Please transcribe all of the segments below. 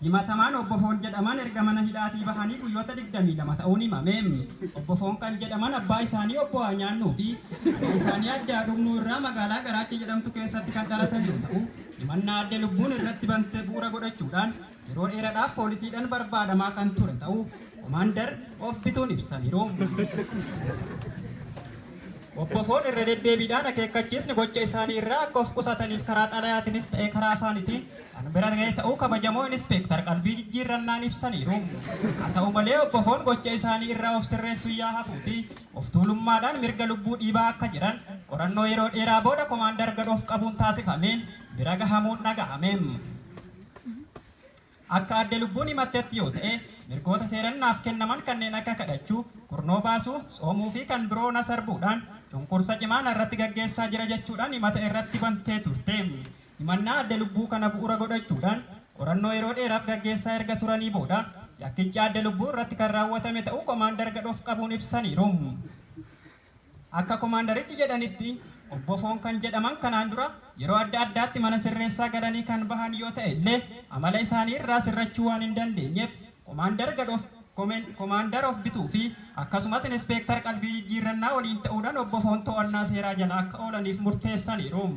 himatamaan obbo Foon jedhaman erga mana hidhaatii bahanii guyyoota 22 ta'uun himameem. Obbo Foon kan jedhaman abbaa isaanii obbo Nyaannuu fi haadha isaanii adda Dhugnuu irraa magaalaa Garaacha jedhamtu keessatti kan dhalatan yoo ta'u, himannaa adda lubbuun irratti bantee bu'uura godhachuudhaan yeroo dheeraadhaaf poolisiidhaan barbaadamaa kan ture ta'uu Komaandar of bituun ibsaniiru. Obbo Foon irra deddeebiidhaan akeekkachiisni gocha isaanii irraa akka of qusataniif karaa xalayaatiinis ta'ee karaa afaanitiin kan bira ga'e ta'uu kabajamoo Inspeektar Qalbii Jijjiirrannaan ibsaniiru. Haa ta'u malee Obbo Foon gocha isaanii irraa of sirreessuu yaafuuti of tuulummaadhaan mirga lubbuu dhiibaa akka jiran qorannoo yeroo dheeraa booda Komaandar gadoof qabuun taasifameen bira gahamuun dhaga'ameem. Akka adda lubbuun himatteetti yoo ta'e mirgoota seerannaaf kennaman kanneen akka kadhachuu, kurnoo baasuu, soomuu fi kan biroo na sarbuudhaan cunqursa cimaan irratti gaggeessaa jira jechuudhaan himata irratti bantee turte. Himannaa adda lubbuu kana bu'uura godhachuudhaan qorannoo yeroo dheeraaf gaggeessaa erga turanii booda yakkichi adda lubbuu irratti kan raawwatame ta'uu Komaandar gadoof qabuun ibsaniiru. Akka Komaandarichi jedhanitti Obbo Foon kan jedhaman kanaan dura yeroo adda addaatti mana sirreessaa galanii kan bahan yoo ta'e illee amala isaanii irraa sirrachuu waan hin dandeenyeef Komaandar of bituu fi akkasumas Inspeektar Qalbii Jijjiirrannaa waliin ta'uudhaan Obbo Foon to'annaa seeraa jala akka oolaniif murteessaniiru.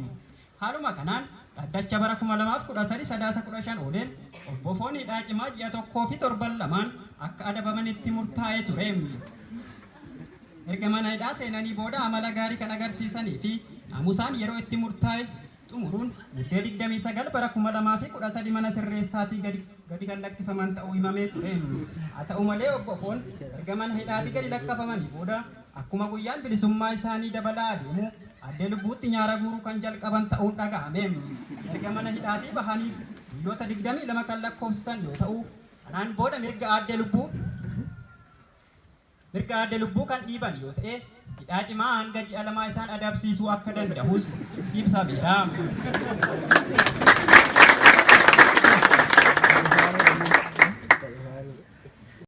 Haaluma kanaan dhaddacha bara 2013 Sadaasa 15 ooleen Obbo Foon hidhaa cimaa ji'a 1 fi 7 lamaan akka adabamanitti murtaa'ee ture. Erga mana hidhaa seenanii booda amala gaarii kan agarsiisanii fi naamusaan yeroo itti murtaa'e xumuruun muddee 29 bara 2013 mana sirreessaatii gadi kan lakkifaman ta'uu himamee ture. Haa ta'u malee Obbo Foon erga mana hidhaatii gadi lakkifamanii booda akkuma guyyaan bilisummaa isaanii dabalaa adeemu adda lubbuutti nyaara guuruu kan jalqaban ta'uun dhaga'ame. Erga mana hidhaatii bahanii guyyoota 22 kan lakkoofsisan yoo ta'u, kanaan booda mirga adda lubbuu kan dhiiban yoo ta'e hidhaa cimaa hanga ji'a 2 isaan adabsiisuu akka danda'us ibsameera.